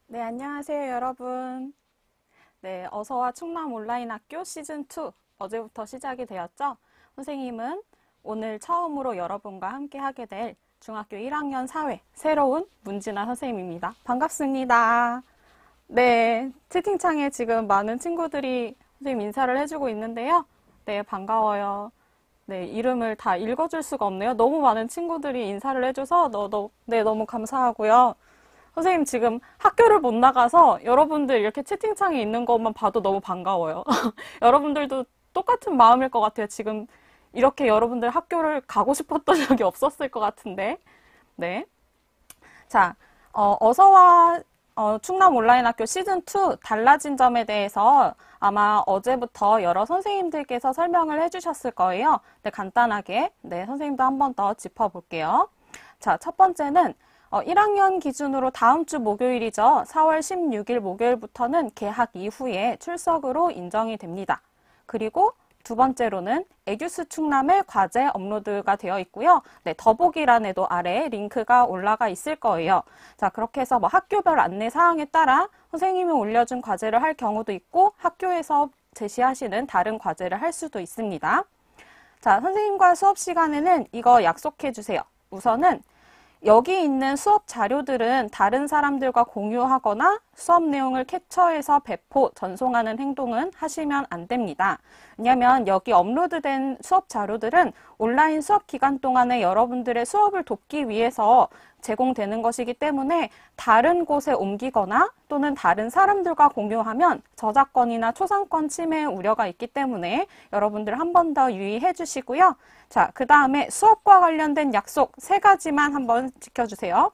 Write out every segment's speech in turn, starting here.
네, 안녕하세요, 여러분. 네, 어서와 충남 온라인 학교 시즌2 어제부터 시작이 되었죠? 선생님은 오늘 처음으로 여러분과 함께 하게 될 중학교 1학년 사회 새로운 문진아 선생님입니다. 반갑습니다. 네, 채팅창에 지금 많은 친구들이 선생님 인사를 해주고 있는데요. 네, 반가워요. 네, 이름을 다 읽어줄 수가 없네요. 너무 많은 친구들이 인사를 해줘서 네, 너무 감사하고요. 선생님 지금 학교를 못 나가서 여러분들 이렇게 채팅창에 있는 것만 봐도 너무 반가워요. 여러분들도 똑같은 마음일 것 같아요. 지금 이렇게 여러분들 학교를 가고 싶었던 적이 없었을 것 같은데. 네. 자, 어서와 충남 온라인 학교 시즌2 달라진 점에 대해서 아마 어제부터 여러 선생님들께서 설명을 해주셨을 거예요. 네, 간단하게. 네, 선생님도 한 번 더 짚어볼게요. 자, 첫 번째는 1학년 기준으로 다음 주 목요일이죠. 4월 16일 목요일부터는 개학 이후에 출석으로 인정이 됩니다. 그리고 두 번째로는 에듀스 충남의 과제 업로드가 되어 있고요. 네, 더보기란에도 아래 링크가 올라가 있을 거예요. 자, 그렇게 해서 뭐 학교별 안내 사항에 따라 선생님이 올려준 과제를 할 경우도 있고 학교에서 제시하시는 다른 과제를 할 수도 있습니다. 자, 선생님과 수업 시간에는 이거 약속해 주세요. 우선은 여기 있는 수업 자료들은 다른 사람들과 공유하거나 수업 내용을 캡처해서 배포, 전송하는 행동은 하시면 안 됩니다. 왜냐하면 여기 업로드된 수업 자료들은 온라인 수업 기간 동안에 여러분들의 수업을 돕기 위해서 제공되는 것이기 때문에 다른 곳에 옮기거나 또는 다른 사람들과 공유하면 저작권이나 초상권 침해 우려가 있기 때문에 여러분들 한 번 더 유의해 주시고요. 자, 그 다음에 수업과 관련된 약속 3가지만 한번 지켜주세요.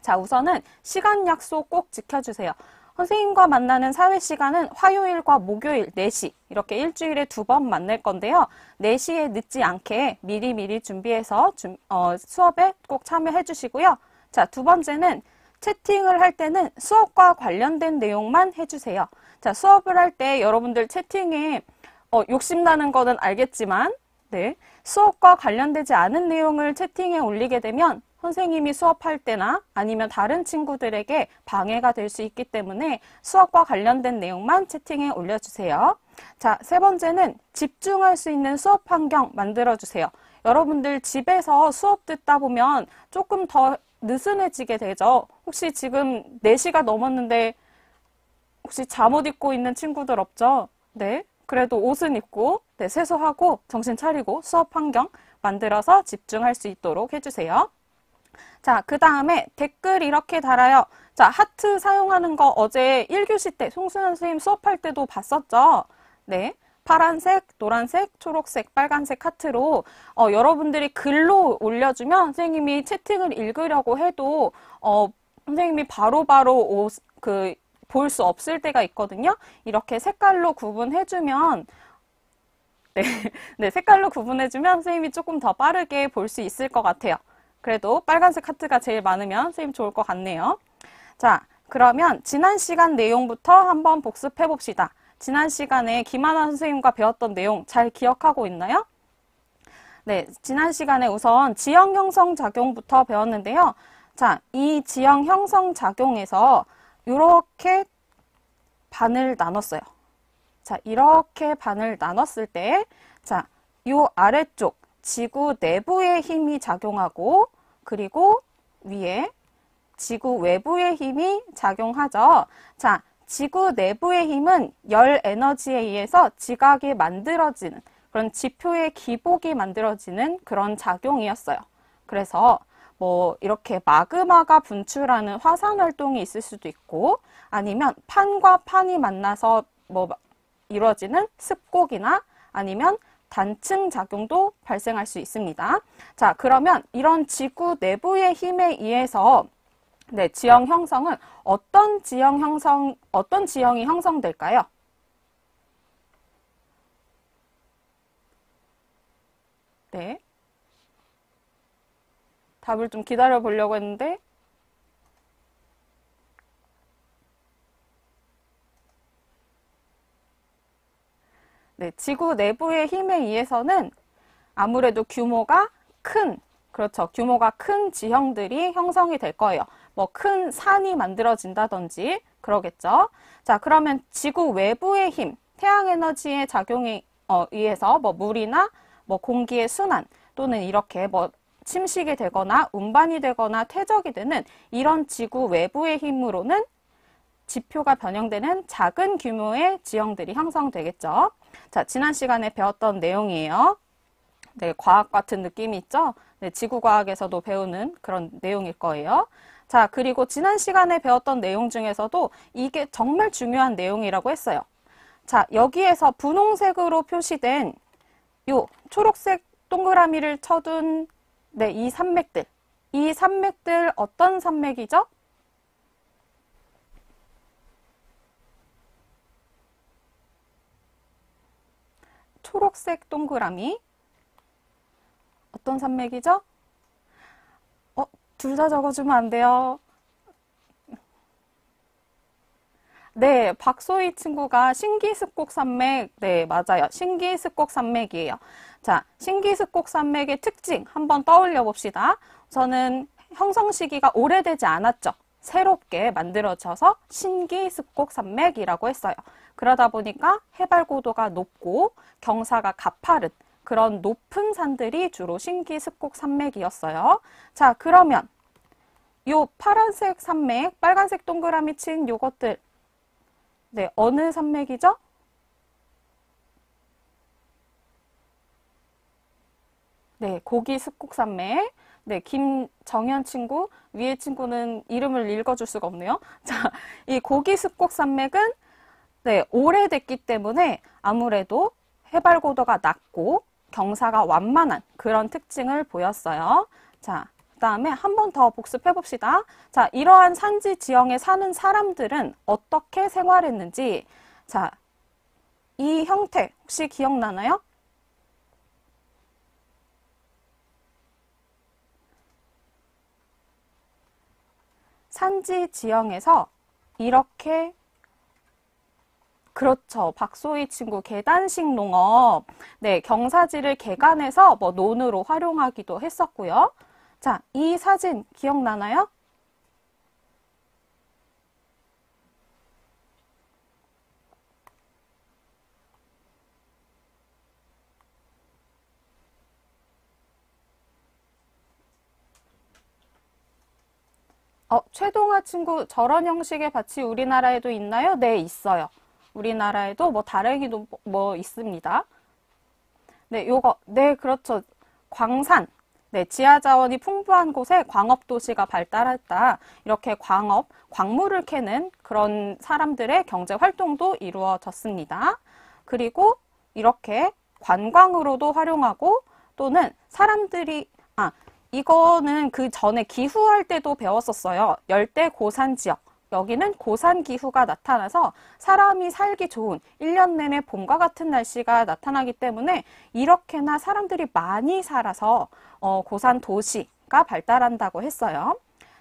자, 우선은 시간 약속 꼭 지켜주세요. 선생님과 만나는 사회 시간은 화요일과 목요일 4시 이렇게 일주일에 2번 만날 건데요. 4시에 늦지 않게 미리미리 준비해서 수업에 꼭 참여해 주시고요. 자, 두 번째는 채팅을 할 때는 수업과 관련된 내용만 해주세요. 자, 수업을 할 때 여러분들 채팅에 욕심나는 거는 알겠지만 네, 수업과 관련되지 않은 내용을 채팅에 올리게 되면 선생님이 수업할 때나 아니면 다른 친구들에게 방해가 될 수 있기 때문에 수업과 관련된 내용만 채팅에 올려주세요. 자, 세 번째는 집중할 수 있는 수업 환경 만들어주세요. 여러분들 집에서 수업 듣다 보면 조금 더 느슨해지게 되죠. 혹시 지금 4시가 넘었는데 혹시 잠옷 입고 있는 친구들 없죠? 네. 그래도 옷은 입고 네, 세수하고 정신 차리고 수업 환경 만들어서 집중할 수 있도록 해주세요. 자, 그 다음에 댓글 이렇게 달아요. 자, 하트 사용하는 거 어제 1교시 때 송수연 선생님 수업할 때도 봤었죠? 네. 파란색, 노란색, 초록색, 빨간색 하트로 여러분들이 글로 올려주면 선생님이 채팅을 읽으려고 해도 선생님이 바로바로 볼 수 없을 때가 있거든요. 이렇게 색깔로 구분해주면 네, 네, 색깔로 구분해주면 선생님이 조금 더 빠르게 볼 수 있을 것 같아요. 그래도 빨간색 하트가 제일 많으면 선생님 좋을 것 같네요. 자, 그러면 지난 시간 내용부터 한번 복습해 봅시다. 지난 시간에 김하나 선생님과 배웠던 내용 잘 기억하고 있나요? 네, 지난 시간에 우선 지형 형성 작용부터 배웠는데요. 자, 이 지형 형성 작용에서 이렇게 반을 나눴어요. 자, 이렇게 반을 나눴을 때, 자, 요 아래쪽 지구 내부의 힘이 작용하고, 그리고 위에 지구 외부의 힘이 작용하죠. 자, 지구 내부의 힘은 열 에너지에 의해서 지각이 만들어지는 그런 지표의 기복이 만들어지는 그런 작용이었어요. 그래서 뭐 이렇게 마그마가 분출하는 화산 활동이 있을 수도 있고 아니면 판과 판이 만나서 뭐 이루어지는 습곡이나 아니면 단층 작용도 발생할 수 있습니다. 자, 그러면 이런 지구 내부의 힘에 의해서 네, 지형 형성은 어떤 지형이 형성될까요? 네. 답을 좀 기다려 보려고 했는데 네, 지구 내부의 힘에 의해서는 아무래도 규모가 큰, 그렇죠. 규모가 큰 지형들이 형성이 될 거예요. 뭐 큰 산이 만들어진다든지 그러겠죠. 자, 그러면 지구 외부의 힘, 태양 에너지의 작용에 의해서 뭐 물이나 뭐 공기의 순환 또는 이렇게 뭐 침식이 되거나 운반이 되거나 퇴적이 되는 이런 지구 외부의 힘으로는 지표가 변형되는 작은 규모의 지형들이 형성되겠죠. 자, 지난 시간에 배웠던 내용이에요. 네, 과학 같은 느낌이 있죠? 네, 지구과학에서도 배우는 그런 내용일 거예요. 자, 그리고 지난 시간에 배웠던 내용 중에서도 이게 정말 중요한 내용이라고 했어요. 자, 여기에서 분홍색으로 표시된 요 초록색 동그라미를 쳐둔 네, 이 산맥들 어떤 산맥이죠? 초록색 동그라미 어떤 산맥이죠? 둘 다 적어주면 안 돼요. 네, 박소희 친구가 신기습곡 산맥, 네, 맞아요. 신기습곡 산맥이에요. 자, 신기습곡 산맥의 특징 한번 떠올려 봅시다. 우선은 형성 시기가 오래되지 않았죠. 새롭게 만들어져서 신기습곡 산맥이라고 했어요. 그러다 보니까 해발 고도가 높고 경사가 가파른 그런 높은 산들이 주로 신기습곡 산맥이었어요. 자, 그러면 요 파란색 산맥, 빨간색 동그라미 친 요것들 네, 어느 산맥이죠? 네, 고기습곡산맥. 네, 김정현 친구, 위에 친구는 이름을 읽어줄 수가 없네요. 자, 이 고기습곡산맥은 네, 오래됐기 때문에 아무래도 해발 고도가 낮고 경사가 완만한 그런 특징을 보였어요. 자, 그 다음에 한 번 더 복습해 봅시다. 자, 이러한 산지 지형에 사는 사람들은 어떻게 생활했는지. 자, 이 형태 혹시 기억나나요? 산지 지형에서 이렇게 그렇죠. 박소희 친구 계단식 농업. 네, 경사지를 개간해서 뭐 논으로 활용하기도 했었고요. 자, 이 사진 기억나나요? 최동아 친구, 저런 형식의 밭이 우리나라에도 있나요? 네, 있어요. 우리나라에도 뭐 다랭이도 뭐 있습니다. 네, 네, 그렇죠. 광산. 네, 지하 자원이 풍부한 곳에 광업 도시가 발달했다. 이렇게 광물을 캐는 그런 사람들의 경제 활동도 이루어졌습니다. 그리고 이렇게 관광으로도 활용하고 또는 이거는 그 전에 기후할 때도 배웠었어요. 열대 고산 지역. 여기는 고산 기후가 나타나서 사람이 살기 좋은 1년 내내 봄과 같은 날씨가 나타나기 때문에 이렇게나 사람들이 많이 살아서 고산 도시가 발달한다고 했어요.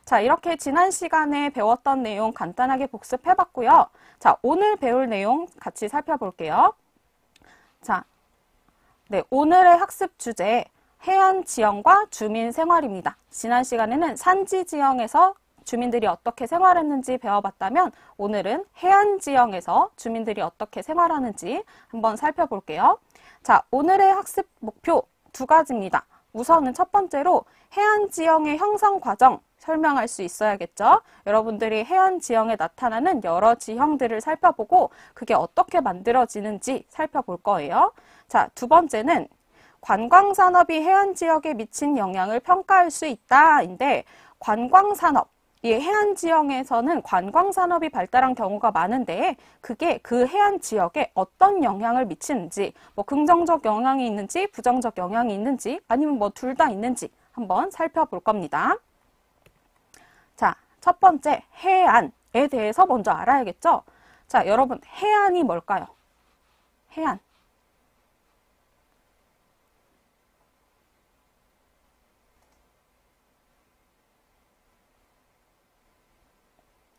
자, 이렇게 지난 시간에 배웠던 내용 간단하게 복습해 봤고요. 자, 오늘 배울 내용 같이 살펴볼게요. 자, 네, 오늘의 학습 주제 해안 지형과 주민 생활입니다. 지난 시간에는 산지 지형에서 주민들이 어떻게 생활했는지 배워봤다면 오늘은 해안 지형에서 주민들이 어떻게 생활하는지 한번 살펴볼게요. 자, 오늘의 학습 목표 2가지입니다. 우선은 첫 번째로 해안 지형의 형성 과정 설명할 수 있어야겠죠. 여러분들이 해안 지형에 나타나는 여러 지형들을 살펴보고 그게 어떻게 만들어지는지 살펴볼 거예요. 자, 두 번째는 관광산업이 해안 지역에 미친 영향을 평가할 수 있다인데 관광산업, 이 해안 지형에서는 관광산업이 발달한 경우가 많은데 그게 그 해안 지역에 어떤 영향을 미치는지 뭐 긍정적 영향이 있는지 부정적 영향이 있는지 아니면 뭐 둘 다 있는지 한번 살펴볼 겁니다. 자, 첫 번째 해안에 대해서 먼저 알아야겠죠? 자, 여러분 해안이 뭘까요? 해안.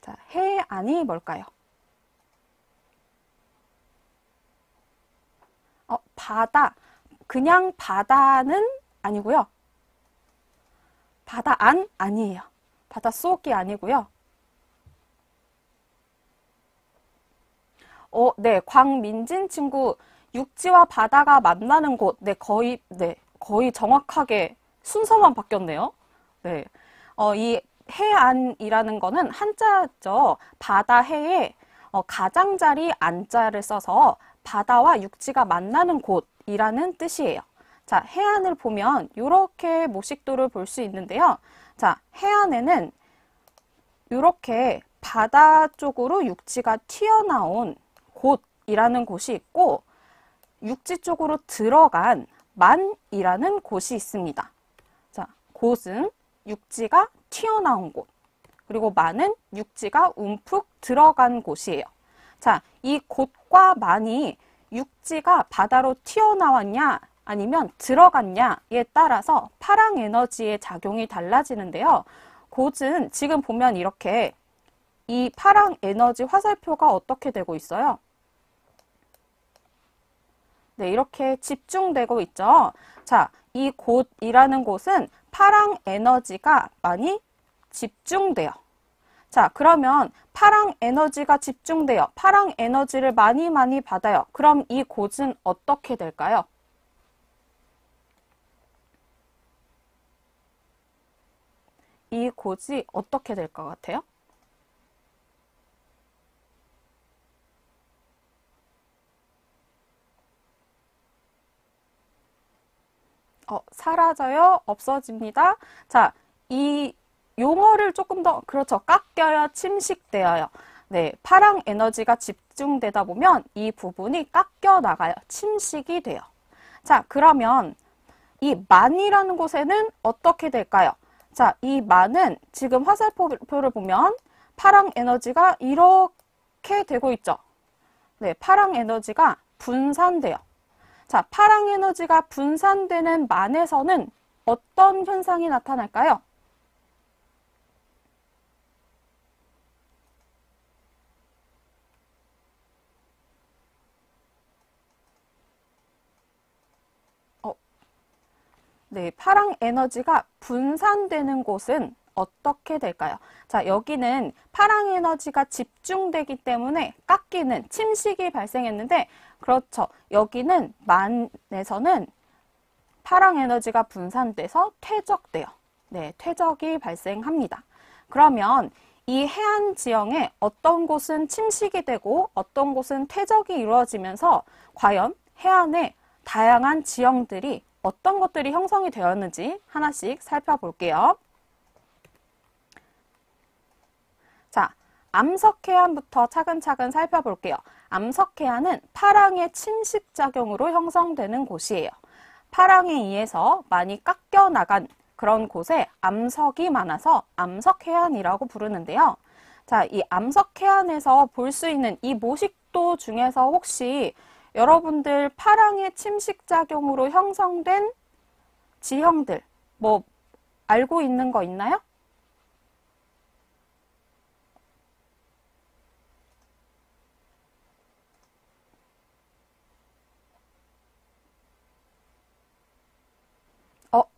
자, 해안이 뭘까요? 바다. 그냥 바다는 아니고요. 바다 안 아니에요. 바닷속이 아니고요. 네, 광민진 친구, 육지와 바다가 만나는 곳. 네, 거의 정확하게 순서만 바뀌었네요. 네, 이 해안이라는 거는 한자죠. 바다 해에 가장자리 안자를 써서 바다와 육지가 만나는 곳이라는 뜻이에요. 자, 해안을 보면 이렇게 모식도를 볼 수 있는데요. 자, 해안에는 이렇게 바다 쪽으로 육지가 튀어나온 곳이라는 곳이 있고 육지 쪽으로 들어간 만이라는 곳이 있습니다. 자, 곳은 육지가 튀어나온 곳, 그리고 만은 육지가 움푹 들어간 곳이에요. 자, 이 곳과 만이 육지가 바다로 튀어나왔냐 아니면 들어갔냐에 따라서 파랑 에너지의 작용이 달라지는데요. 곳은 지금 보면 이렇게 이 파랑 에너지 화살표가 어떻게 되고 있어요? 네, 이렇게 집중되고 있죠. 자, 이 곳이라는 곳은 파랑 에너지가 많이 집중돼요. 자, 그러면 파랑 에너지가 집중돼요. 파랑 에너지를 많이 받아요. 그럼 이 곳은 어떻게 될까요? 이 곳이 어떻게 될 것 같아요? 사라져요? 없어집니다? 자, 이 용어를 조금 더, 그렇죠. 깎여요? 침식되어요? 네, 파랑 에너지가 집중되다 보면 이 부분이 깎여 나가요. 침식이 돼요. 자, 그러면 이 만이라는 곳에는 어떻게 될까요? 자, 이 만은 지금 화살표를 보면 파랑 에너지가 이렇게 되고 있죠. 네, 파랑 에너지가 분산돼요. 자, 파랑 에너지가 분산되는 만에서는 어떤 현상이 나타날까요? 네, 파랑 에너지가 분산되는 곳은 어떻게 될까요? 자, 여기는 파랑 에너지가 집중되기 때문에 깎이는 침식이 발생했는데, 그렇죠. 여기는 만에서는 파랑 에너지가 분산돼서 퇴적돼요. 네, 퇴적이 발생합니다. 그러면 이 해안 지형에 어떤 곳은 침식이 되고 어떤 곳은 퇴적이 이루어지면서 과연 해안에 다양한 지형들이 어떤 것들이 형성이 되었는지 하나씩 살펴볼게요. 자, 암석해안부터 차근차근 살펴볼게요. 암석해안은 파랑의 침식작용으로 형성되는 곳이에요. 파랑에 의해서 많이 깎여 나간 그런 곳에 암석이 많아서 암석해안이라고 부르는데요. 자, 이 암석해안에서 볼 수 있는 이 모식도 중에서 혹시 여러분들 파랑의 침식작용으로 형성된 지형들 뭐 알고 있는 거 있나요?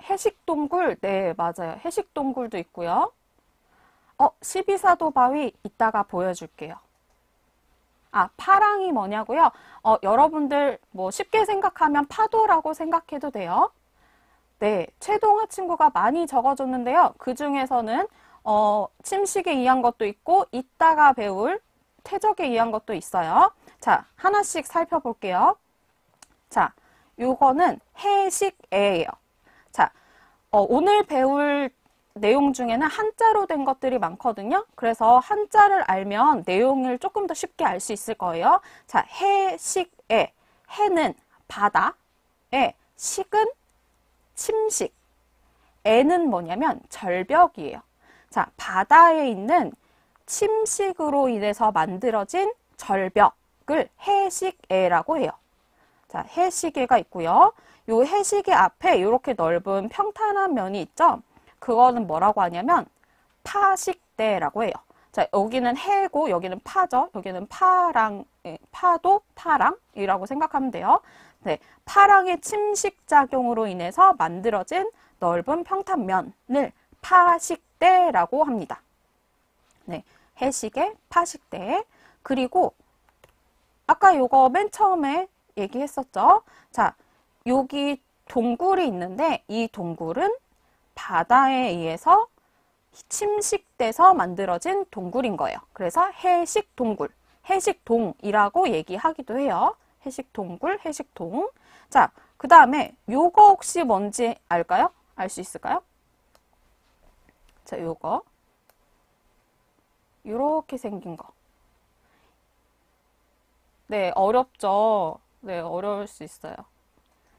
해식동굴, 네, 맞아요. 해식동굴도 있고요. 12사도 바위 이따가 보여줄게요. 파랑이 뭐냐고요? 여러분들 뭐 쉽게 생각하면 파도라고 생각해도 돼요. 네, 최동화 친구가 많이 적어줬는데요. 그 중에서는 침식에 의한 것도 있고 이따가 배울 퇴적에 의한 것도 있어요. 자, 하나씩 살펴볼게요. 자, 요거는 해식애예요. 자, 오늘 배울 내용 중에는 한자로 된 것들이 많거든요. 그래서 한자를 알면 내용을 조금 더 쉽게 알 수 있을 거예요. 자, 해식애. 해는 바다, 식은 침식, 애는 뭐냐면 절벽이에요. 자, 바다에 있는 침식으로 인해서 만들어진 절벽을 해식애라고 해요. 자, 해식애가 있고요. 요 해식애 앞에 이렇게 넓은 평탄한 면이 있죠. 그거는 뭐라고 하냐면 파식대라고 해요. 자, 여기는 해고 여기는 파죠. 여기는 파랑, 파도 파랑이라고 생각하면 돼요. 네, 파랑의 침식작용으로 인해서 만들어진 넓은 평탄면을 파식대라고 합니다. 네, 해식의 파식대. 그리고 아까 요거 맨 처음에 얘기했었죠. 자, 여기 동굴이 있는데 이 동굴은 바다에 의해서 침식돼서 만들어진 동굴인 거예요. 그래서 해식동굴, 해식동이라고 얘기하기도 해요. 해식동굴, 해식동. 자, 그 다음에 요거 혹시 뭔지 알까요? 알 수 있을까요? 자, 요거. 요렇게 생긴 거. 네, 어렵죠? 네, 어려울 수 있어요.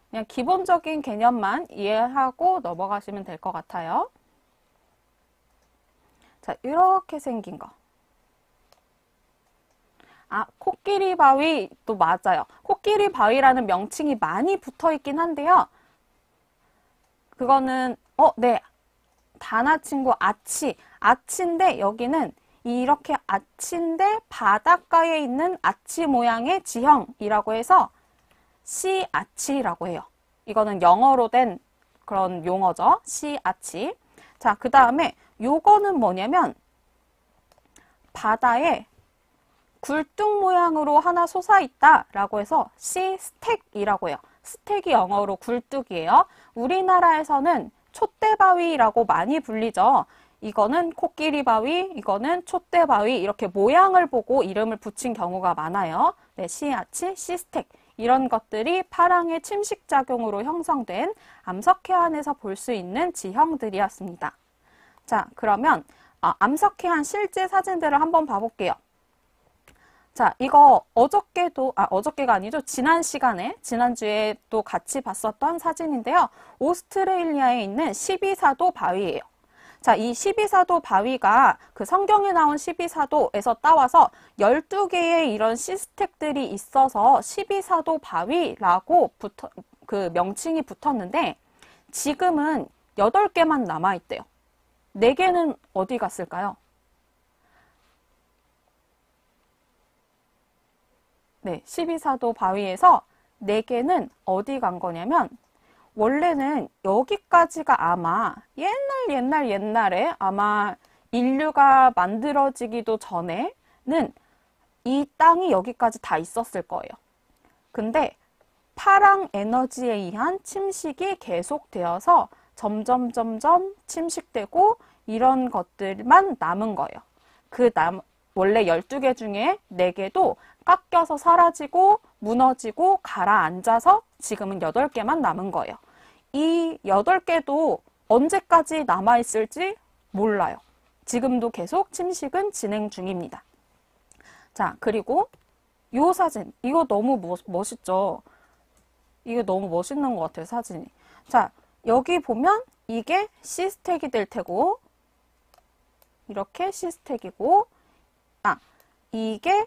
그냥 기본적인 개념만 이해하고 넘어가시면 될 것 같아요. 자, 이렇게 생긴 거. 아, 코끼리 바위 또 맞아요. 코끼리 바위라는 명칭이 많이 붙어 있긴 한데요. 그거는 네. 단아 친구 아치. 아치인데 여기는 이렇게 아치인데 바닷가에 있는 아치 모양의 지형이라고 해서 시아치라고 해요. 이거는 영어로 된 그런 용어죠. 시아치. 자, 그 다음에 요거는 뭐냐면 바다에 굴뚝 모양으로 하나 솟아있다 라고 해서 시스택이라고 해요. 스택이 영어로 굴뚝이에요. 우리나라에서는 촛대바위라고 많이 불리죠. 이거는 코끼리 바위, 이거는 촛대바위 이렇게 모양을 보고 이름을 붙인 경우가 많아요. 네, 시아치, 시스택 이런 것들이 파랑의 침식작용으로 형성된 암석해안에서 볼 수 있는 지형들이었습니다. 자, 그러면 암석해안 실제 사진들을 한번 봐볼게요. 자, 이거 어저께가 아니죠. 지난주에 또 같이 봤었던 사진인데요. 오스트레일리아에 있는 12사도 바위예요. 자, 이 12사도 바위가 그 성경에 나온 12사도에서 따와서 12개의 이런 시스텍들이 있어서 12사도 바위라고 그 명칭이 붙었는데 지금은 8개만 남아있대요. 4개는 어디 갔을까요? 네, 12사도 바위에서 4개는 어디 간 거냐면 원래는 여기까지가 아마 옛날에 아마 인류가 만들어지기도 전에는 이 땅이 여기까지 다 있었을 거예요. 근데 파랑 에너지에 의한 침식이 계속되어서 점점 침식되고 이런 것들만 남은 거예요. 원래 12개 중에 4개도 깎여서 사라지고 무너지고 가라앉아서 지금은 8개만 남은 거예요. 이 8개도 언제까지 남아있을지 몰라요. 지금도 계속 침식은 진행 중입니다. 자, 그리고 이 사진, 이거 너무 멋있죠? 이게 너무 멋있는 것 같아요, 사진이. 자, 여기 보면 이게 시스텍이 될 테고 이렇게 시스텍이고 이게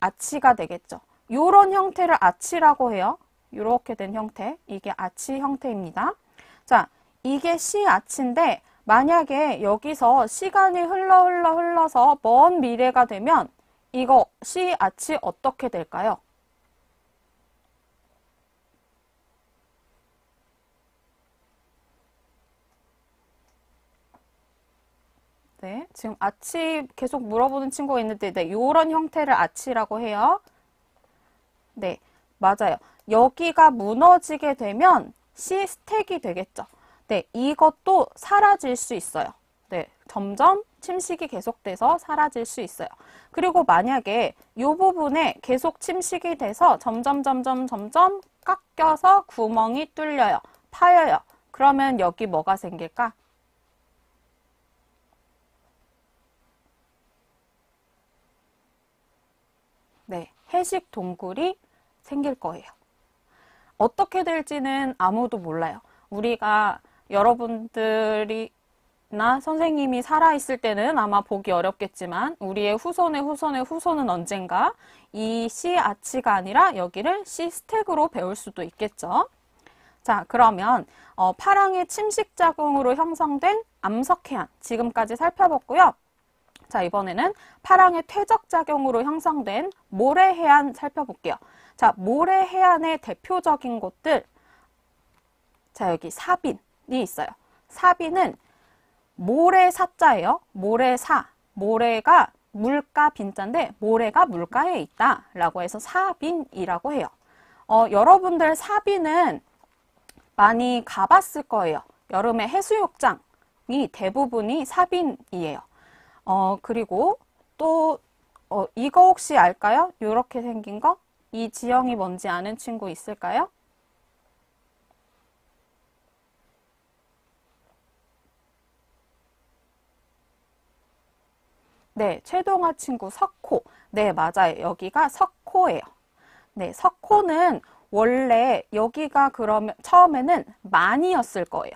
아치가 되겠죠. 이런 형태를 아치라고 해요. 이렇게 된 형태. 이게 아치 형태입니다. 자, 이게 아치인데 만약에 여기서 시간이 흘러서 먼 미래가 되면 이거 아치 어떻게 될까요? 네, 지금 아치 계속 물어보는 친구가 있는데 네, 이런 형태를 아치라고 해요. 네, 맞아요. 여기가 무너지게 되면 시스텍이 되겠죠. 네, 이것도 사라질 수 있어요. 네, 점점 침식이 계속돼서 사라질 수 있어요. 그리고 만약에 이 부분에 계속 침식이 돼서 점점 깎여서 구멍이 뚫려요. 파여요. 그러면 여기 뭐가 생길까? 네, 해식 동굴이 생길 거예요. 어떻게 될지는 아무도 몰라요. 우리가 여러분들이나 선생님이 살아있을 때는 아마 보기 어렵겠지만 우리의 후손은 언젠가 이 시아치가 아니라 여기를 시스텍으로 배울 수도 있겠죠. 자, 그러면 파랑의 침식작용으로 형성된 암석해안 지금까지 살펴봤고요. 자, 이번에는 파랑의 퇴적작용으로 형성된 모래해안 살펴볼게요. 자, 모래해안의 대표적인 곳들. 자, 여기 사빈이 있어요. 사빈은 모래사자예요. 모래사. 모래가 물가 빈자인데 모래가 물가에 있다 라고 해서 사빈이라고 해요. 여러분들 사빈은 많이 가봤을 거예요. 여름에 해수욕장이 대부분이 사빈이에요. 그리고 또 이거 혹시 알까요? 이렇게 생긴 거? 이 지형이 뭔지 아는 친구 있을까요? 네, 최동아 친구 석호. 네, 맞아요. 여기가 석호예요. 네, 석호는 원래 여기가 그러면 처음에는 만이었을 거예요.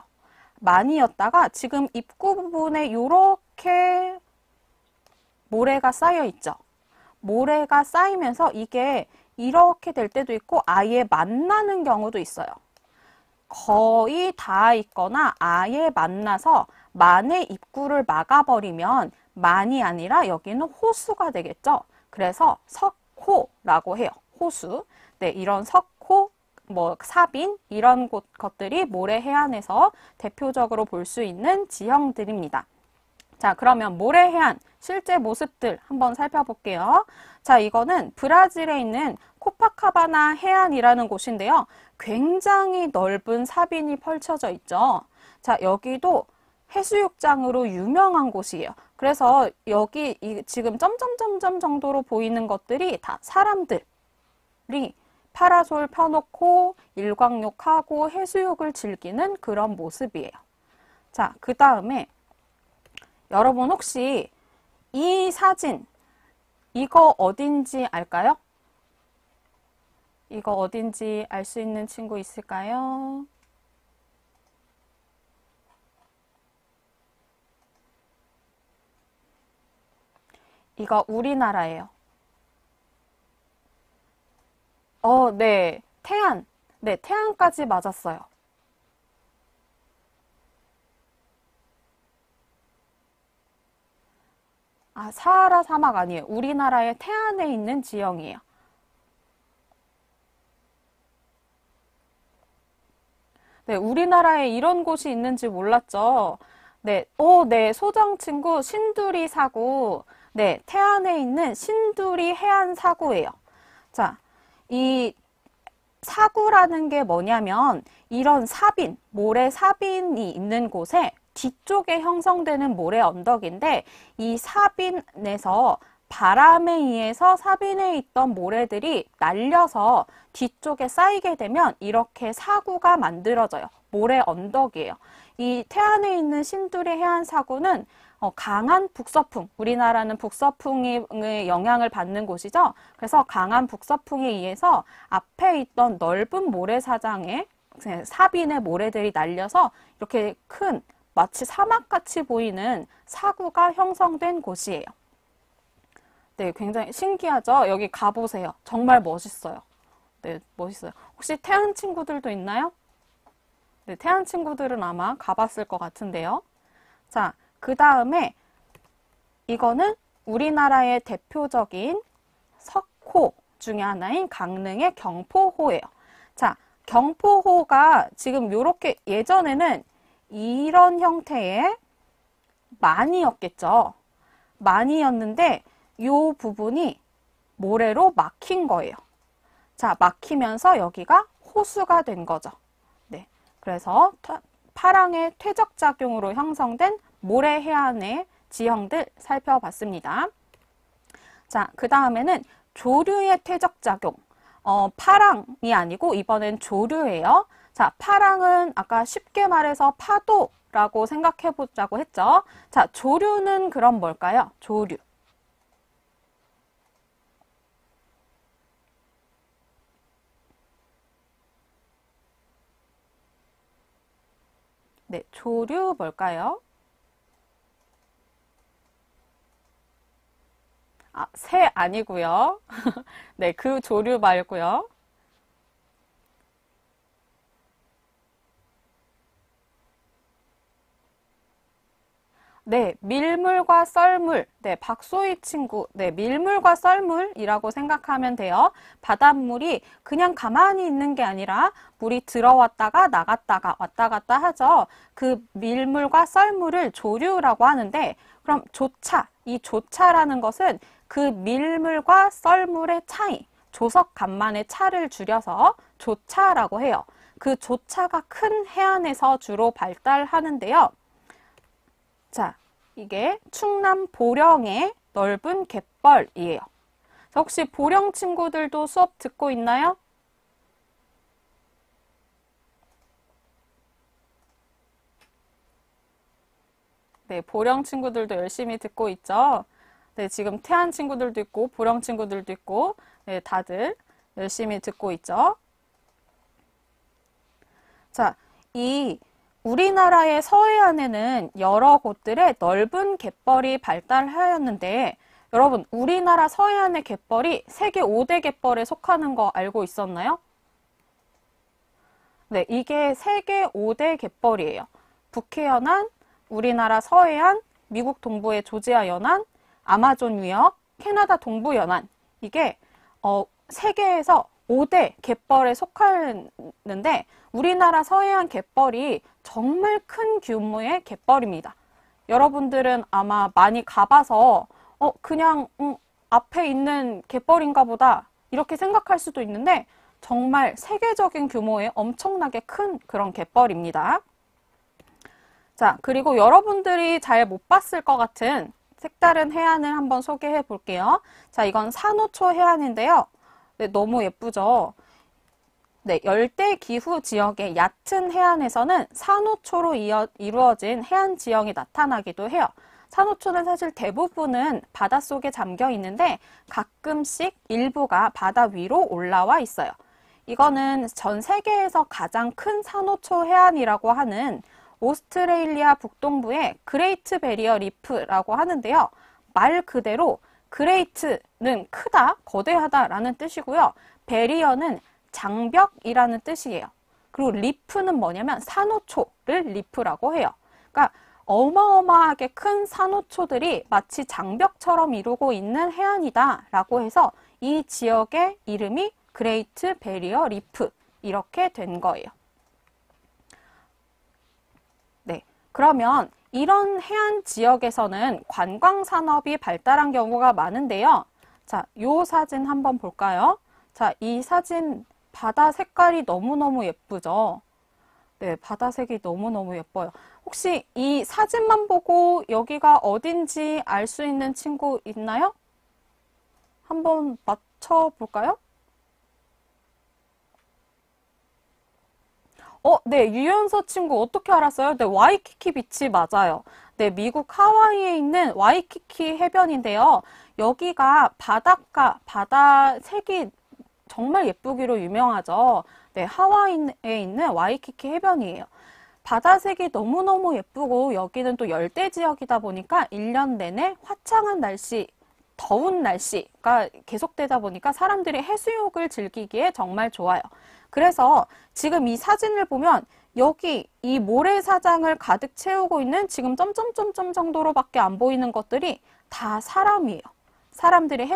만이었다가 지금 입구 부분에 이렇게 모래가 쌓여 있죠. 모래가 쌓이면서 이게 이렇게 될 때도 있고 아예 만나는 경우도 있어요. 거의 다 있거나 아예 만나서 만의 입구를 막아버리면 만이 아니라 여기는 호수가 되겠죠. 그래서 석호라고 해요. 호수. 네, 이런 석호, 사빈 이런 것들이 모래 해안에서 대표적으로 볼 수 있는 지형들입니다. 자, 그러면 모래 해안 실제 모습들 한번 살펴볼게요. 자, 이거는 브라질에 있는 코파카바나 해안이라는 곳인데요. 굉장히 넓은 사빈이 펼쳐져 있죠. 자, 여기도 해수욕장으로 유명한 곳이에요. 그래서 여기 지금 점점점점 정도로 보이는 것들이 다 사람들이 파라솔 펴놓고 일광욕하고 해수욕을 즐기는 그런 모습이에요. 자, 그 다음에 여러분 혹시 이 사진 이거 어딘지 알까요? 이거 어딘지 알 수 있는 친구 있을까요? 이거 우리나라예요. 네. 태안. 네, 태안까지 맞았어요. 아, 사하라 사막 아니에요. 우리나라의 태안에 있는 지형이에요. 네, 우리나라에 이런 곳이 있는지 몰랐죠? 네, 네, 소정 친구 신두리 사구. 네, 태안에 있는 신두리 해안 사구예요. 자, 이 사구라는 게 뭐냐면 이런 사빈, 모래 사빈이 있는 곳에 뒤쪽에 형성되는 모래 언덕인데 이 사빈에서 바람에 의해서 사빈에 있던 모래들이 날려서 뒤쪽에 쌓이게 되면 이렇게 사구가 만들어져요. 모래 언덕이에요. 이 태안에 있는 신두리 해안 사구는 강한 북서풍, 우리나라는 북서풍의 영향을 받는 곳이죠. 그래서 강한 북서풍에 의해서 앞에 있던 넓은 모래사장에 사빈의 모래들이 날려서 이렇게 큰 마치 사막같이 보이는 사구가 형성된 곳이에요. 네, 굉장히 신기하죠? 여기 가보세요. 정말 멋있어요. 네, 멋있어요. 혹시 태안 친구들도 있나요? 네, 태안 친구들은 아마 가봤을 것 같은데요. 자, 그 다음에 이거는 우리나라의 대표적인 석호 중에 하나인 강릉의 경포호예요. 자, 경포호가 지금 이렇게 예전에는 이런 형태의 만이었겠죠. 만이었는데 이 부분이 모래로 막힌 거예요. 자, 막히면서 여기가 호수가 된 거죠. 네, 그래서 파랑의 퇴적작용으로 형성된 모래 해안의 지형들 살펴봤습니다. 자, 그 다음에는 조류의 퇴적작용. 파랑이 아니고 이번엔 조류예요. 자, 파랑은 아까 쉽게 말해서 파도라고 생각해 보자고 했죠. 자, 조류는 그럼 뭘까요? 조류. 네, 조류 뭘까요? 아, 새 아니고요. 네, 그 조류 말고요. 네, 밀물과 썰물. 네, 박소희 친구. 네, 밀물과 썰물이라고 생각하면 돼요. 바닷물이 그냥 가만히 있는 게 아니라 물이 들어왔다가 나갔다가 왔다 갔다 하죠. 그 밀물과 썰물을 조류라고 하는데, 그럼 조차, 이 조차라는 것은 그 밀물과 썰물의 차이, 조석 간만의 차를 줄여서 조차라고 해요. 그 조차가 큰 해안에서 주로 발달하는데요. 자, 이게 충남 보령의 넓은 갯벌이에요. 자, 혹시 보령 친구들도 수업 듣고 있나요? 네, 보령 친구들도 열심히 듣고 있죠. 네, 지금 태안 친구들도 있고 보령 친구들도 있고 네, 다들 열심히 듣고 있죠. 자, 이 우리나라의 서해안에는 여러 곳들의 넓은 갯벌이 발달하였는데 여러분, 우리나라 서해안의 갯벌이 세계 5대 갯벌에 속하는 거 알고 있었나요? 네, 이게 세계 5대 갯벌이에요. 북해연안, 우리나라 서해안, 미국 동부의 조지아 연안, 아마존 위역, 캐나다 동부 연안. 이게 세계에서 5대 갯벌에 속하는데 우리나라 서해안 갯벌이 정말 큰 규모의 갯벌입니다. 여러분들은 아마 많이 가봐서 그냥 앞에 있는 갯벌인가 보다 이렇게 생각할 수도 있는데 정말 세계적인 규모의 엄청나게 큰 그런 갯벌입니다. 자, 그리고 여러분들이 잘 못 봤을 것 같은 색다른 해안을 한번 소개해 볼게요. 자, 이건 산호초 해안인데요. 네, 너무 예쁘죠? 네, 열대 기후 지역의 얕은 해안에서는 산호초로 이루어진 해안 지형이 나타나기도 해요. 산호초는 사실 대부분은 바닷속에 잠겨 있는데 가끔씩 일부가 바다 위로 올라와 있어요. 이거는 전 세계에서 가장 큰 산호초 해안이라고 하는 오스트레일리아 북동부의 그레이트 베리어 리프라고 하는데요. 말 그대로 그레이트는 크다, 거대하다라는 뜻이고요. 베리어는 장벽이라는 뜻이에요. 그리고 리프는 뭐냐면 산호초를 리프라고 해요. 그러니까 어마어마하게 큰 산호초들이 마치 장벽처럼 이루고 있는 해안이다라고 해서 이 지역의 이름이 그레이트 베리어 리프 이렇게 된 거예요. 네, 그러면 이런 해안 지역에서는 관광 산업이 발달한 경우가 많은데요. 자, 요 사진 한번 볼까요? 자, 이 사진 바다 색깔이 너무너무 예쁘죠? 네, 바다색이 너무너무 예뻐요. 혹시 이 사진만 보고 여기가 어딘지 알 수 있는 친구 있나요? 한번 맞춰볼까요? 네, 유연서 친구 어떻게 알았어요? 네, 와이키키 비치 맞아요. 네, 미국 하와이에 있는 와이키키 해변인데요. 여기가 바닷가, 바다 색이 정말 예쁘기로 유명하죠. 네, 하와이에 있는 와이키키 해변이에요. 바다색이 너무너무 예쁘고 여기는 또 열대 지역이다 보니까 1년 내내 화창한 날씨, 더운 날씨가 계속되다 보니까 사람들이 해수욕을 즐기기에 정말 좋아요. 그래서 지금 이 사진을 보면 여기 이 모래사장을 가득 채우고 있는 지금 점점점점 정도로밖에 안 보이는 것들이 다 사람이에요. 사람들이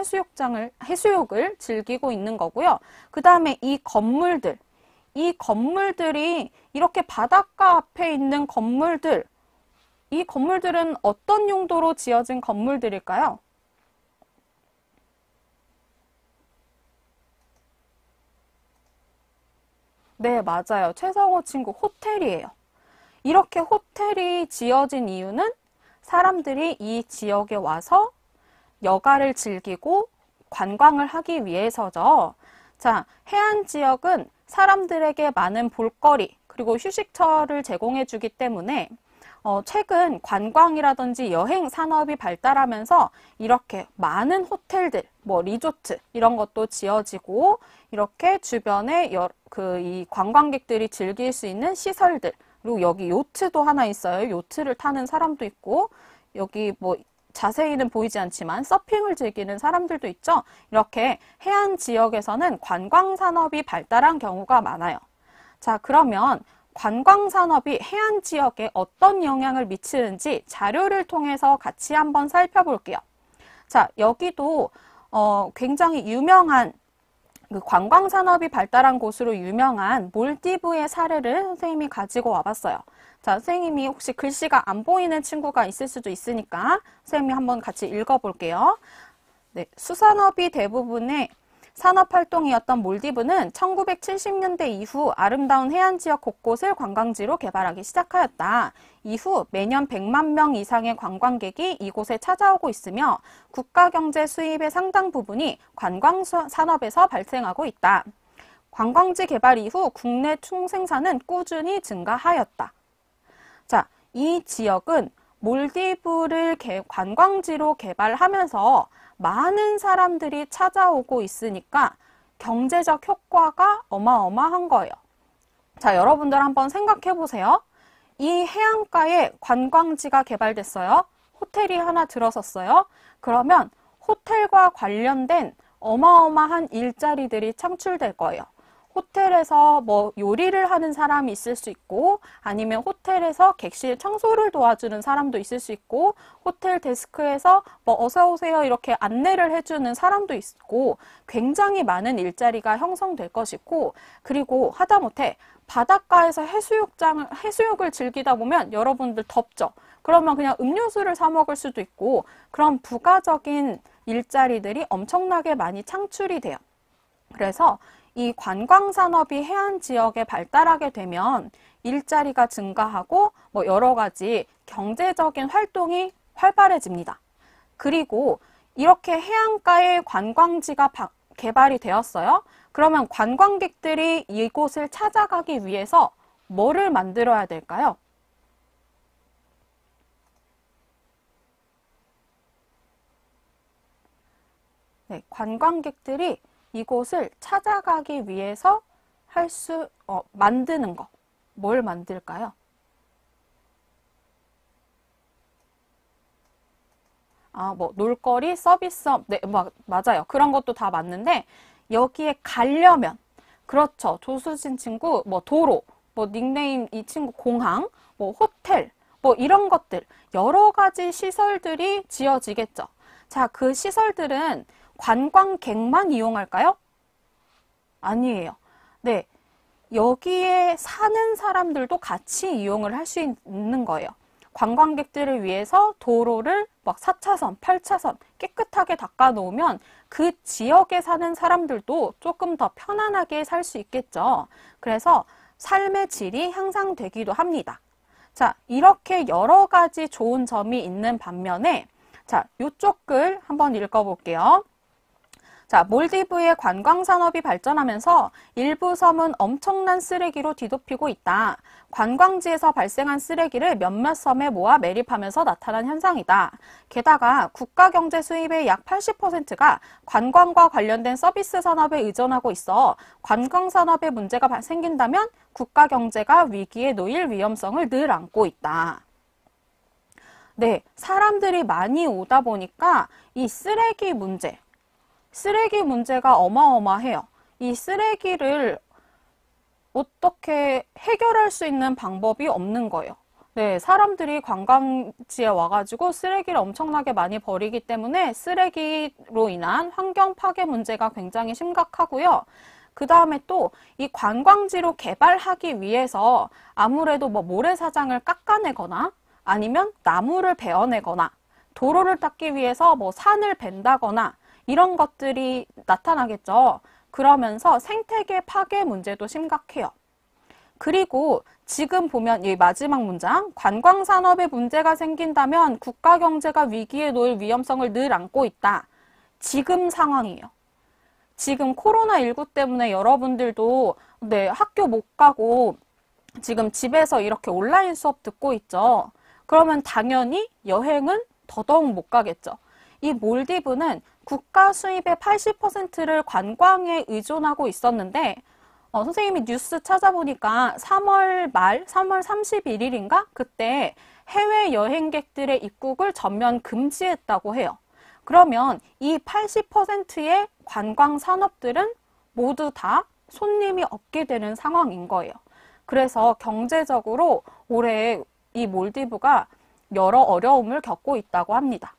해수욕을 즐기고 있는 거고요. 그 다음에 이 건물들이 이렇게 바닷가 앞에 있는 건물들, 이 건물들은 어떤 용도로 지어진 건물들일까요? 네, 맞아요. 최성호 친구, 호텔이에요. 이렇게 호텔이 지어진 이유는 사람들이 이 지역에 와서 여가를 즐기고 관광을 하기 위해서죠. 자, 해안 지역은 사람들에게 많은 볼거리 그리고 휴식처를 제공해 주기 때문에 최근 관광이라든지 여행 산업이 발달하면서 이렇게 많은 호텔들, 뭐 리조트 이런 것도 지어지고 이렇게 주변에 이 관광객들이 즐길 수 있는 시설들 그리고 여기 요트도 하나 있어요. 요트를 타는 사람도 있고 여기 뭐 자세히는 보이지 않지만 서핑을 즐기는 사람들도 있죠. 이렇게 해안 지역에서는 관광 산업이 발달한 경우가 많아요. 자, 그러면 관광산업이 해안 지역에 어떤 영향을 미치는지 자료를 통해서 같이 한번 살펴볼게요. 자, 여기도 굉장히 유명한 그 관광산업이 발달한 곳으로 유명한 몰디브의 사례를 선생님이 가지고 와봤어요. 자, 선생님이 혹시 글씨가 안 보이는 친구가 있을 수도 있으니까 선생님이 한번 같이 읽어볼게요. 네, 수산업이 대부분의 산업활동이었던 몰디브는 1970년대 이후 아름다운 해안지역 곳곳을 관광지로 개발하기 시작하였다. 이후 매년 100만 명 이상의 관광객이 이곳에 찾아오고 있으며 국가경제 수입의 상당 부분이 관광산업에서 발생하고 있다. 관광지 개발 이후 국내 총생산은 꾸준히 증가하였다. 자, 이 지역은 몰디브를 관광지로 개발하면서 많은 사람들이 찾아오고 있으니까 경제적 효과가 어마어마한 거예요. 자, 여러분들 한번 생각해 보세요. 이 해안가에 관광지가 개발됐어요. 호텔이 하나 들어섰어요. 그러면 호텔과 관련된 어마어마한 일자리들이 창출될 거예요. 호텔에서 뭐 요리를 하는 사람이 있을 수 있고, 아니면 호텔에서 객실 청소를 도와주는 사람도 있을 수 있고, 호텔 데스크에서 뭐 어서 오세요 이렇게 안내를 해주는 사람도 있고, 굉장히 많은 일자리가 형성될 것이고, 그리고 하다못해 바닷가에서 해수욕을 즐기다 보면 여러분들 덥죠. 그러면 그냥 음료수를 사 먹을 수도 있고, 그런 부가적인 일자리들이 엄청나게 많이 창출이 돼요. 그래서 이 관광산업이 해안 지역에 발달하게 되면 일자리가 증가하고 뭐 여러 가지 경제적인 활동이 활발해집니다. 그리고 이렇게 해안가에 관광지가 개발이 되었어요. 그러면 관광객들이 이곳을 찾아가기 위해서 뭐를 만들어야 될까요? 네, 관광객들이 이곳을 찾아가기 위해서 만드는 거. 뭘 만들까요? 뭐, 놀거리, 서비스업, 네, 맞아요. 그런 것도 다 맞는데, 여기에 가려면, 그렇죠. 조수진 친구, 뭐, 도로, 뭐, 닉네임 이 친구 공항, 뭐, 호텔, 뭐, 이런 것들, 여러 가지 시설들이 지어지겠죠. 자, 그 시설들은 관광객만 이용할까요? 아니에요. 네, 여기에 사는 사람들도 같이 이용을 할 수 있는 거예요. 관광객들을 위해서 도로를 막 4차선, 8차선 깨끗하게 닦아 놓으면 그 지역에 사는 사람들도 조금 더 편안하게 살 수 있겠죠. 그래서 삶의 질이 향상되기도 합니다. 자, 이렇게 여러 가지 좋은 점이 있는 반면에, 자, 이쪽 글 한번 읽어볼게요. 자, 몰디브의 관광산업이 발전하면서 일부 섬은 엄청난 쓰레기로 뒤덮이고 있다. 관광지에서 발생한 쓰레기를 몇몇 섬에 모아 매립하면서 나타난 현상이다. 게다가 국가 경제 수입의 약 80%가 관광과 관련된 서비스 산업에 의존하고 있어 관광산업에 문제가 생긴다면 국가 경제가 위기에 놓일 위험성을 늘 안고 있다. 네, 사람들이 많이 오다 보니까 이 쓰레기 문제가 어마어마해요. 이 쓰레기를 어떻게 해결할 수 있는 방법이 없는 거예요. 네, 사람들이 관광지에 와가지고 쓰레기를 엄청나게 많이 버리기 때문에 쓰레기로 인한 환경 파괴 문제가 굉장히 심각하고요. 그 다음에 또 이 관광지로 개발하기 위해서 아무래도 뭐 모래사장을 깎아내거나 아니면 나무를 베어내거나 도로를 닦기 위해서 뭐 산을 벤다거나 이런 것들이 나타나겠죠. 그러면서 생태계 파괴 문제도 심각해요. 그리고 지금 보면 이 마지막 문장, 관광산업에 문제가 생긴다면 국가 경제가 위기에 놓일 위험성을 늘 안고 있다. 지금 상황이에요. 지금 코로나19 때문에 여러분들도 네, 학교 못 가고 지금 집에서 이렇게 온라인 수업 듣고 있죠. 그러면 당연히 여행은 더더욱 못 가겠죠. 이 몰디브는 국가 수입의 80%를 관광에 의존하고 있었는데 선생님이 뉴스 찾아보니까 3월 말, 3월 31일인가? 그때 해외 여행객들의 입국을 전면 금지했다고 해요. 그러면 이 80%의 관광 산업들은 모두 다 손님이 없게 되는 상황인 거예요. 그래서 경제적으로 올해 이 몰디브가 여러 어려움을 겪고 있다고 합니다.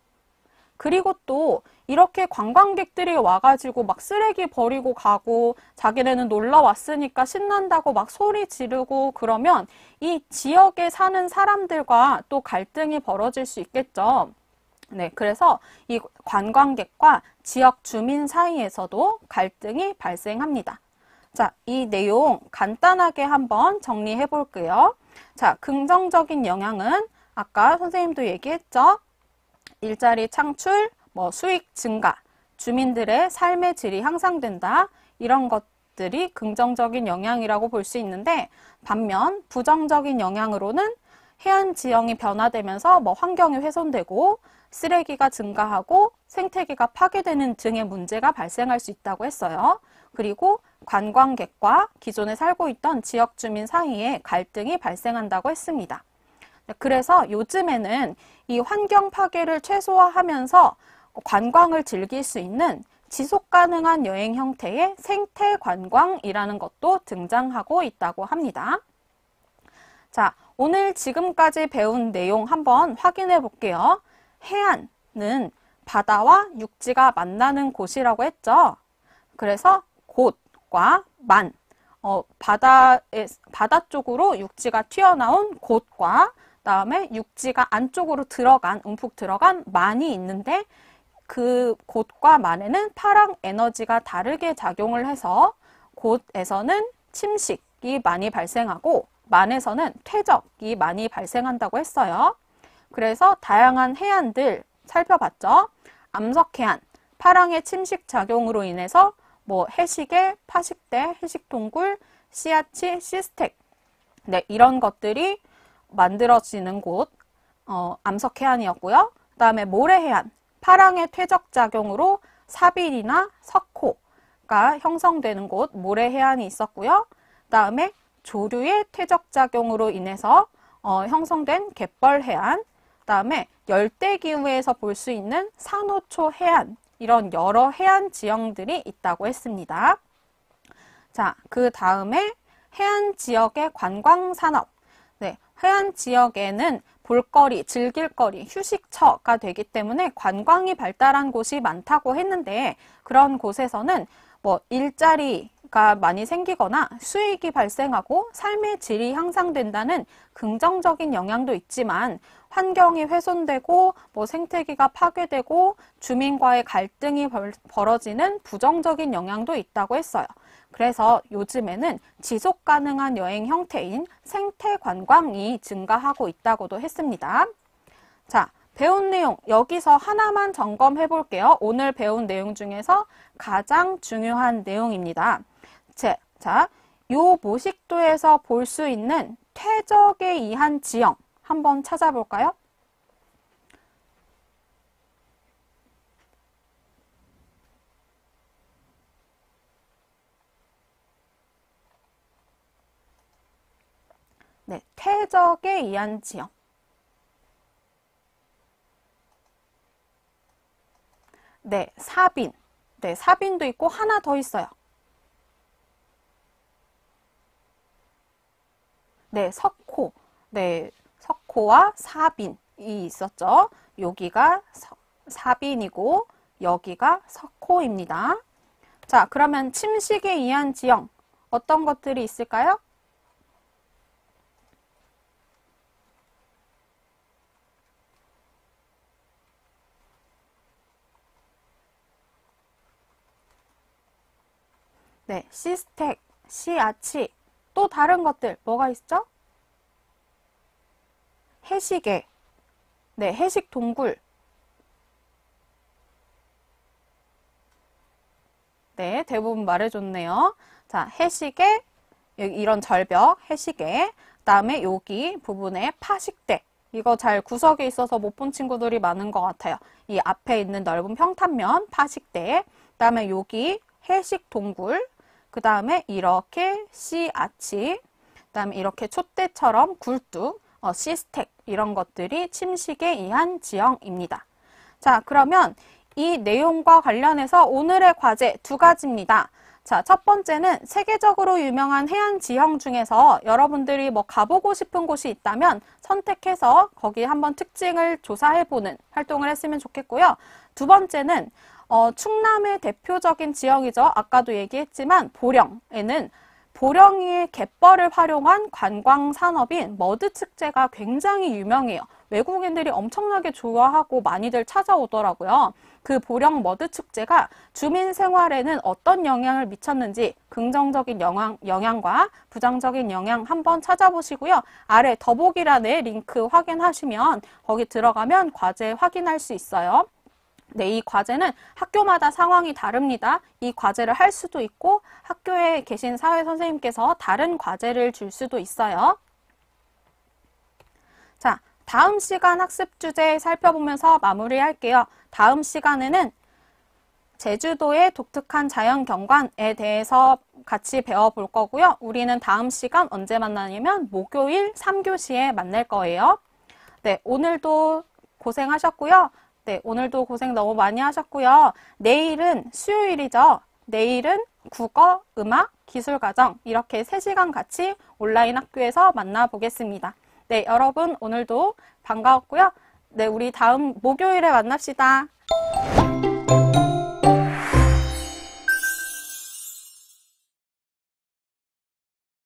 그리고 또 이렇게 관광객들이 와가지고 막 쓰레기 버리고 가고 자기네는 놀러 왔으니까 신난다고 막 소리 지르고 그러면 이 지역에 사는 사람들과 또 갈등이 벌어질 수 있겠죠. 네, 그래서 이 관광객과 지역 주민 사이에서도 갈등이 발생합니다. 자, 이 내용 간단하게 한번 정리해 볼게요. 자, 긍정적인 영향은 아까 선생님도 얘기했죠. 일자리 창출, 수익 증가, 주민들의 삶의 질이 향상된다. 이런 것들이 긍정적인 영향이라고 볼 수 있는데 반면 부정적인 영향으로는 해안 지형이 변화되면서 환경이 훼손되고 쓰레기가 증가하고 생태계가 파괴되는 등의 문제가 발생할 수 있다고 했어요. 그리고 관광객과 기존에 살고 있던 지역 주민 사이에 갈등이 발생한다고 했습니다. 그래서 요즘에는 이 환경 파괴를 최소화하면서 관광을 즐길 수 있는 지속 가능한 여행 형태의 생태 관광이라는 것도 등장하고 있다고 합니다. 자, 오늘 지금까지 배운 내용 한번 확인해 볼게요. 해안은 바다와 육지가 만나는 곳이라고 했죠. 그래서 곳과 만, 바다 쪽으로 육지가 튀어나온 곳과 다음에 육지가 안쪽으로 움푹 들어간 만이 있는데 그 곳과 만에는 파랑 에너지가 다르게 작용을 해서 곳에서는 침식이 많이 발생하고 만에서는 퇴적이 많이 발생한다고 했어요. 그래서 다양한 해안들 살펴봤죠. 암석해안, 파랑의 침식 작용으로 인해서 해시계, 파식대, 해식동굴, 씨앗치, 시스텍 이런 것들이 만들어지는 곳 암석해안이었고요. 그 다음에 모래해안, 파랑의 퇴적작용으로 사빌이나 석호가 형성되는 곳 모래해안이 있었고요. 그 다음에 조류의 퇴적작용으로 인해서 형성된 갯벌해안, 그 다음에 열대기후에서 볼 수 있는 산호초 해안 이런 여러 해안 지형들이 있다고 했습니다. 자, 그 다음에 해안 지역의 관광산업. 네, 해안 지역에는 볼거리, 즐길거리, 휴식처가 되기 때문에 관광이 발달한 곳이 많다고 했는데 그런 곳에서는 일자리가 많이 생기거나 수익이 발생하고 삶의 질이 향상된다는 긍정적인 영향도 있지만 환경이 훼손되고 생태계가 파괴되고 주민과의 갈등이 벌어지는 부정적인 영향도 있다고 했어요. 그래서 요즘에는 지속 가능한 여행 형태인 생태 관광이 증가하고 있다고도 했습니다. 자, 배운 내용 여기서 하나만 점검해 볼게요. 오늘 배운 내용 중에서 가장 중요한 내용입니다. 자, 요 모식도에서 볼 수 있는 퇴적에 의한 지형 한번 찾아볼까요? 네, 퇴적에 의한 지형. 네, 사빈. 네, 사빈도 있고 하나 더 있어요. 네, 석호. 네, 석호와 사빈이 있었죠. 여기가 사빈이고 여기가 석호입니다. 자, 그러면 침식에 의한 지형 어떤 것들이 있을까요? 네, 시스텍, 씨아치, 또 다른 것들 뭐가 있죠? 해시계, 네, 해식 동굴, 네, 대부분 말해줬네요. 자, 해시계, 여기 이런 절벽, 해시계, 그 다음에 여기 부분에 파식대, 이거 잘 구석에 있어서 못 본 친구들이 많은 것 같아요. 이 앞에 있는 넓은 평탄면, 파식대, 그 다음에 여기 해식 동굴, 그 다음에 이렇게 씨아치, 그 다음에 이렇게 촛대처럼 굴뚝, 시스텍 이런 것들이 침식에 의한 지형입니다. 자, 그러면 이 내용과 관련해서 오늘의 과제 두 가지입니다. 자, 첫 번째는 세계적으로 유명한 해안 지형 중에서 여러분들이 뭐 가보고 싶은 곳이 있다면 선택해서 거기 한번 특징을 조사해보는 활동을 했으면 좋겠고요. 두 번째는 충남의 대표적인 지역이죠. 아까도 얘기했지만 보령에는 보령의 갯벌을 활용한 관광 산업인 머드 축제가 굉장히 유명해요. 외국인들이 엄청나게 좋아하고 많이들 찾아오더라고요. 그 보령 머드 축제가 주민 생활에는 어떤 영향을 미쳤는지 긍정적인 영향과 부정적인 영향 한번 찾아보시고요. 아래 더보기란에 링크 확인하시면 거기 들어가면 과제 확인할 수 있어요. 네, 이 과제는 학교마다 상황이 다릅니다. 이 과제를 할 수도 있고 학교에 계신 사회 선생님께서 다른 과제를 줄 수도 있어요. 자, 다음 시간 학습 주제 살펴보면서 마무리할게요. 다음 시간에는 제주도의 독특한 자연 경관에 대해서 같이 배워볼 거고요. 우리는 다음 시간 언제 만나냐면 목요일 3교시에 만날 거예요. 네, 오늘도 고생하셨고요. 네, 오늘도 고생 너무 많이 하셨고요. 내일은 수요일이죠. 내일은 국어, 음악, 기술과정 이렇게 3시간 같이 온라인 학교에서 만나보겠습니다. 네, 여러분 오늘도 반가웠고요. 네, 우리 다음 목요일에 만납시다.